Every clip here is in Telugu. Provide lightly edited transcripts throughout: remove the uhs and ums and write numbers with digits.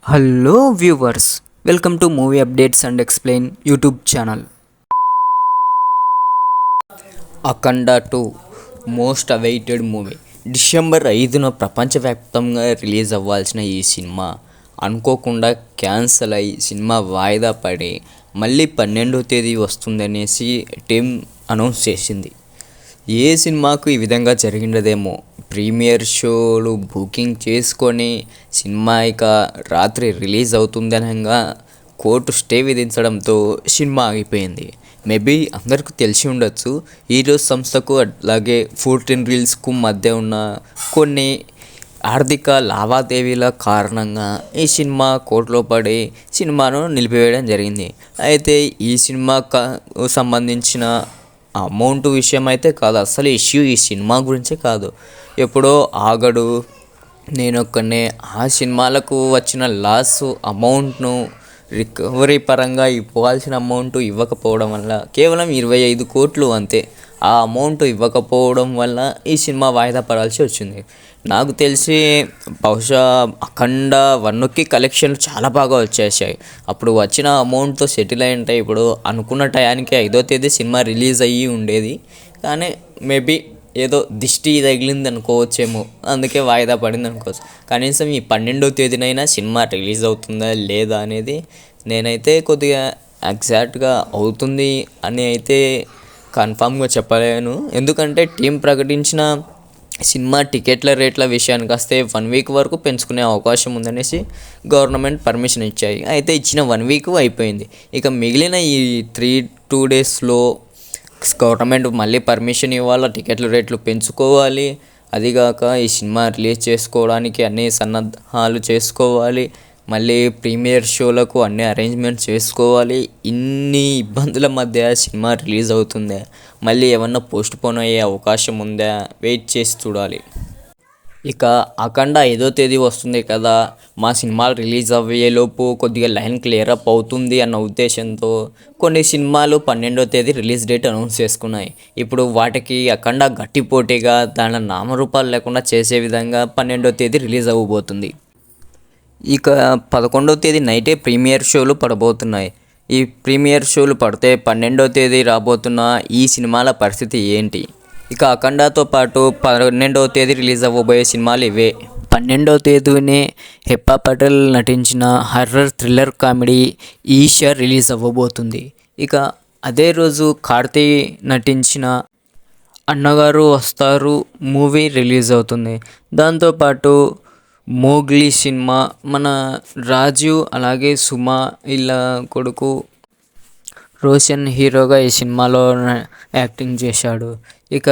Hello viewers, welcome to movie updates and explain YouTube channel. Akhanda 2 most awaited movie. December 5న ప్రపంచవ్యాప్తంగా రిలీజ్ అవ్వాల్సిన ఈ సినిమా అనుకోకుండా క్యాన్సల్ అయ్యి సినిమా వాయిదా పడి మళ్ళీ 12వ తేదీ వస్తుందనేసి టీం అనౌన్స్ చేసింది. ఏ సినిమాకు ఈ విధంగా జరిగినదేమో, ప్రీమియర్ షోలు బుకింగ్ చేసుకొని సినిమా ఇక రాత్రి రిలీజ్ అవుతుందనగా కోర్టు స్టే విధించడంతో సినిమా ఆగిపోయింది. మేబీ అందరికీ తెలిసి ఉండొచ్చు, హీరోస్ సంస్థకు అలాగే 14 రీల్స్కు మధ్య ఉన్న కొన్ని ఆర్థిక లావాదేవీల కారణంగా ఈ సినిమా కోర్టులో పడి సినిమాను నిలిపివేయడం జరిగింది. అయితే ఈ సినిమాకు సంబంధించిన అమౌంట్ విషయం అయితే కాదు, అసలు ఇష్యూ ఈ సినిమా గురించే కాదు. ఎప్పుడో ఆగడు, నేనొక్కనే ఆ సినిమాలకు వచ్చిన లాస్ అమౌంట్ను రికవరీ పరంగా ఇవ్వాల్సిన అమౌంట్ ఇవ్వకపోవడం వల్ల కేవలం 25 కోట్లు అంతే. ఆ అమౌంట్ ఇవ్వకపోవడం వల్ల ఈ సినిమా వాయిదా పడాల్సి వచ్చింది. నాకు తెలిసి బహుశా అఖండ 1కి కలెక్షన్లు చాలా బాగా వచ్చేసాయి. అప్పుడు వచ్చిన అమౌంట్తో సెటిల్ అయి ఉంటాయి. ఇప్పుడు అనుకున్న టయానికి 5వ తేదీ సినిమా రిలీజ్ అయ్యి ఉండేది, కానీ మేబీ ఏదో దిష్టి తగిలింది అనుకోవచ్చేమో, అందుకే వాయిదా పడింది అనుకోవచ్చు. కనీసం ఈ 12వ తేదీనైనా సినిమా రిలీజ్ అవుతుందా లేదా అనేది నేనైతే కొద్దిగా ఎగ్జాక్ట్గా అవుతుంది అని అయితే కన్ఫామ్గా చెప్పలేను. ఎందుకంటే టీం ప్రకటించిన సినిమా టికెట్ల రేట్ల విషయానికి వస్తే 1 వీక్ వరకు పెంచుకునే అవకాశం ఉందనేసి గవర్నమెంట్ పర్మిషన్ ఇచ్చాయి. అయితే ఇచ్చిన 1 వీక్ అయిపోయింది. ఇక మిగిలిన ఈ 2 డేస్లో గవర్నమెంట్ మళ్ళీ పర్మిషన్ ఇవ్వాలి, టికెట్ల రేట్లు పెంచుకోవాలి. అదిగాక ఈ సినిమా రిలీజ్ చేసుకోవడానికి అన్ని సన్నద్ధాలు చేసుకోవాలి, మళ్ళీ ప్రీమియర్ షోలకు అన్ని అరేంజ్మెంట్స్ చేసుకోవాలి. ఇన్ని ఇబ్బందుల మధ్య సినిమా రిలీజ్ అవుతుందా, మళ్ళీ ఏమన్నా పోస్ట్ పోన్ అయ్యే అవకాశం ఉందా, వెయిట్ చేసి చూడాలి. ఇక అఖండ 5వ తేదీ వస్తుంది కదా, మా సినిమాలు రిలీజ్ అయ్యేలోపు కొద్దిగా లైన్ క్లియర్ అప్ అవుతుంది అన్న ఉద్దేశంతో కొన్ని సినిమాలు 12వ తేదీ రిలీజ్ డేట్ అనౌన్స్ చేసుకున్నాయి. ఇప్పుడు వాటికి అఖండ గట్టి పోటీగా దాని నామరూపాలు లేకుండా చేసే విధంగా 12వ తేదీ రిలీజ్ అవ్వబోతుంది. ఇక 11వ తేదీ నైటే ప్రీమియర్ షోలు పడబోతున్నాయి. ఈ ప్రీమియర్ షోలు పడితే 12వ తేదీ రాబోతున్న ఈ సినిమాల పరిస్థితి ఏంటి? ఇక అఖండతో పాటు 12వ తేదీ రిలీజ్ అవ్వబోయే సినిమాలు ఇవే. 12వ తేదీనే హెప్పా పటేల్ నటించిన horror thriller comedy Eesha release అవ్వబోతుంది. ఇక అదే రోజు కార్తీ నటించిన అన్నగారు వస్తారు మూవీ రిలీజ్ అవుతుంది. దాంతోపాటు మోగ్లీ సినిమా, మన రాజు అలాగే సుమ ఇలా కొడుకు రోషన్ హీరోగా ఈ సినిమాలో యాక్టింగ్ చేశాడు. ఇక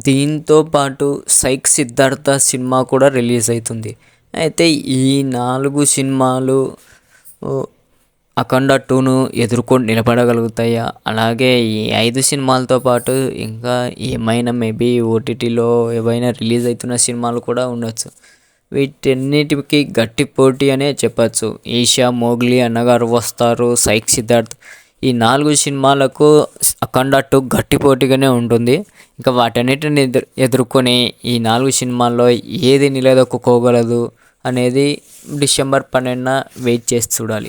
దీంతో పాటు సైక్ సిద్ధార్థ సినిమా కూడా రిలీజ్ అవుతుంది. అయితే ఈ 4 సినిమాలు అఖండ 2ను ఎదుర్కొని నిలబడగలుగుతాయా? అలాగే ఈ 5 సినిమాలతో పాటు ఇంకా ఏమైనా మేబీ ఓటీటీలో ఏవైనా రిలీజ్ అవుతున్న సినిమాలు కూడా ఉండొచ్చు. వీటన్నిటికీ గట్టి పోటీ అనే చెప్పచ్చు. ఈషా, మోగ్లీ, అన్నగారు వస్తారు, సైక్ సిద్ధార్థ్ ఈ 4 సినిమాలకు అఖండ 2 గట్టి పోటీగానే ఉంటుంది. ఇంకా వాటన్నిటిని ఎదుర్కొని ఈ 4 సినిమాల్లో ఏది నిలదొక్కుకోగలదు అనేది డిసెంబర్ 12న వెయిట్ చేసి చూడాలి.